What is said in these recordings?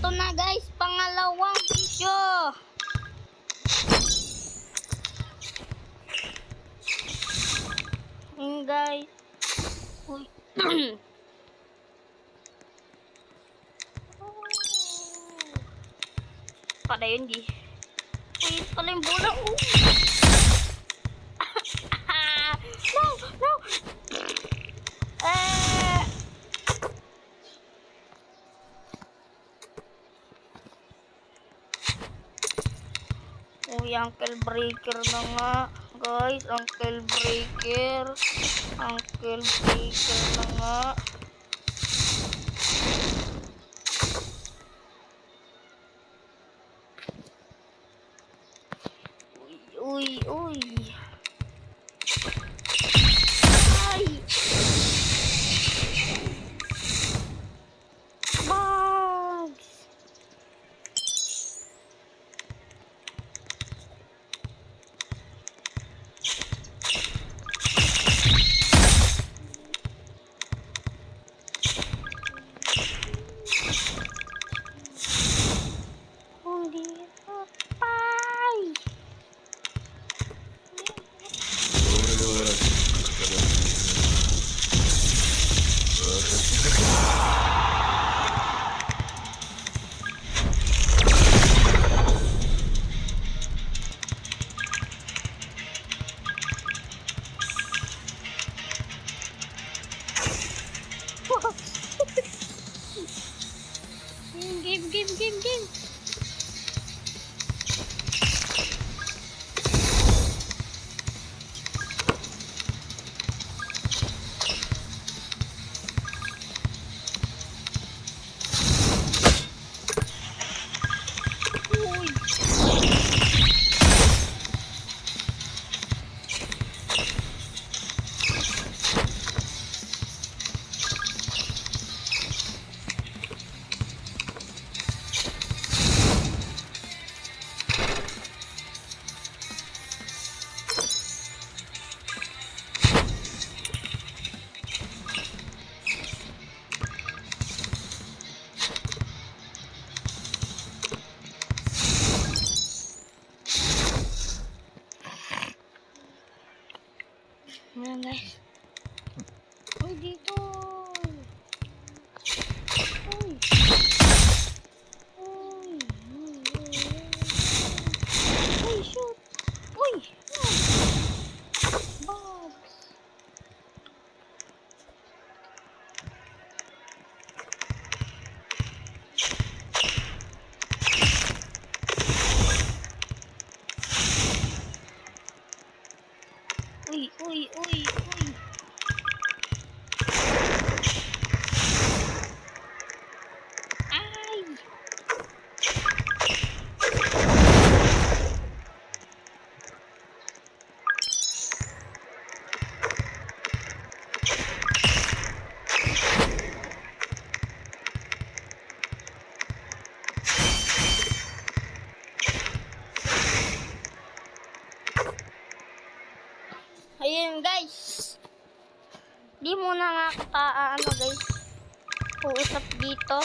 Ito na guys, pangalawang video. Yun guys. Uy. Pada yun di. Uy, pala yung bola. No, no. Uy, Uncle Breaker na nga. Guys, Uncle Breaker. Uncle Breaker na nga. Uy, uy. Ay. Bugs. Game. Ayan guys. Uy, dito. Uy. Uy, shoot. Uy. Bugs. Uy. Ay. Ayun guys. Di muna nga kita guys. Uusap dito.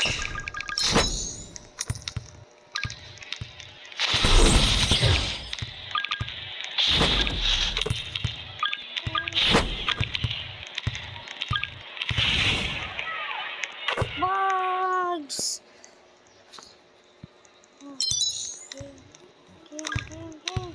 Bugs. Game.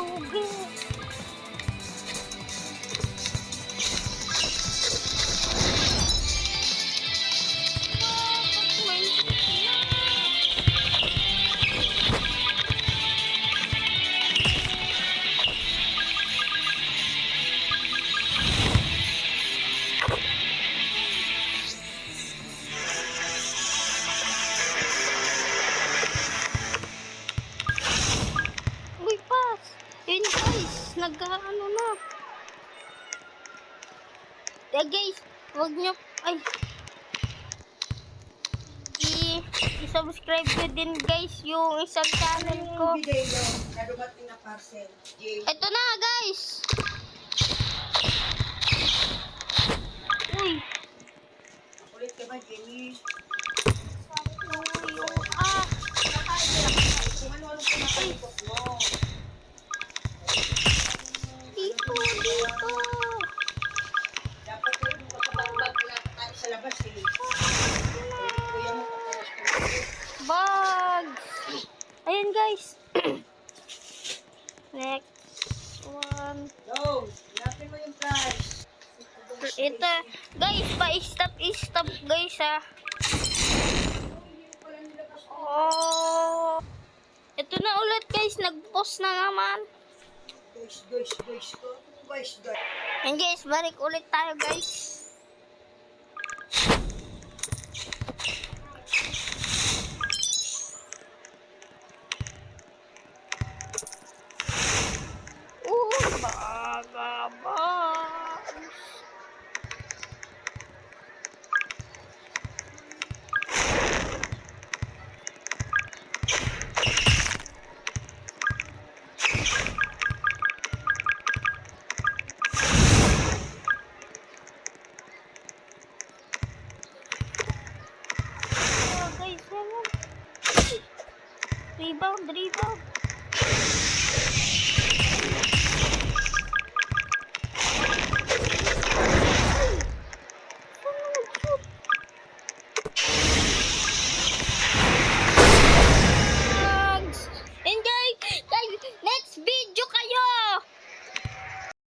Lugi. Uy, pas. Yun guys, nag-ano na. Guys, wag nyo, ay. I-subscribe nyo din guys yung isang channel ko. Video na dumating na parcel. Ito na guys. Uy. Ulit ka ba, Jenny? Uy, yung, ah. Kung ano-anong pinakalikot mo. Dito. Dapat yung makabagbag na tayo sa labas eh. Kuya mo pataras ko. Bags. Ayan guys. Next one. Go! Hanapin mo yung price. Ito, guys, pa-stop guys ha. Oh. Ito na ulit guys, nag-post na naman. Guys. And guys, balik ulit tayo guys. Bagabas. Oh, guys, rebound.